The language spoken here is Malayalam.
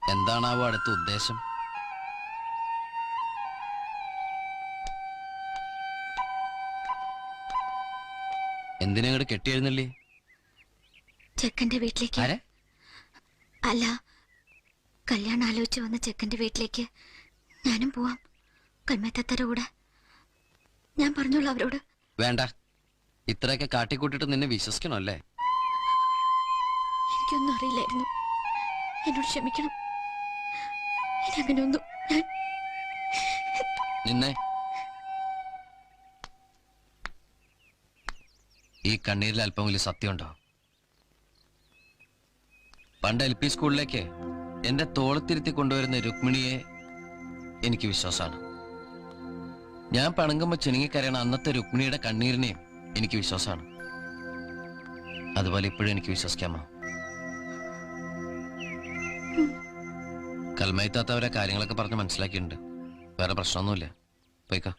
എന്താണാവോ അടുത്ത ഉദ്ദേശം? എന്തിനങ്ങോട്ട് കെട്ടിയെഴുന്നല്ലേ? ചെക്കന്റെ വീട്ടിലേക്ക്. അല്ല, കല്യാണം ആലോചിച്ച് വന്ന ചെക്കന്റെ വീട്ടിലേക്ക് ഞാനും പോവാം. കൽമേത്തത്തര കൂടെ. ഞാൻ പറഞ്ഞോളൂ അവരോട്. വേണ്ട, ഇത്രയൊക്കെ കാട്ടിക്കൂട്ടിട്ട് നിന്നെ വിശ്വസിക്കണോ അല്ലേ? എനിക്കൊന്നും അറിയില്ലായിരുന്നു. എന്നോട് ക്ഷമിക്കണം. അങ്ങനെയൊന്നും നിന്നെ ഈ കണ്ണീരിൽ അല്പം വലിയ സത്യമുണ്ടോ? പണ്ട് LP സ്കൂളിലേക്ക് എന്റെ തോളത്തിരുത്തി കൊണ്ടുവരുന്ന രുക്മിണിയെ എനിക്ക് വിശ്വാസമാണ്. ഞാൻ പണങ്ങുമ്പോ ചിണുങ്ങിക്കരയണ അന്നത്തെ രുക്മിണിയുടെ കണ്ണീരിനെയും എനിക്ക് വിശ്വാസമാണ്. അതുപോലെ ഇപ്പോഴും എനിക്ക് വിശ്വസിക്കാമോ? കൽമൈത്താത്തവരെ കാര്യങ്ങളൊക്കെ പറഞ്ഞ് മനസ്സിലാക്കിയിട്ടുണ്ട്. വേറെ പ്രശ്നമൊന്നുമില്ല. പോയിക്കോ.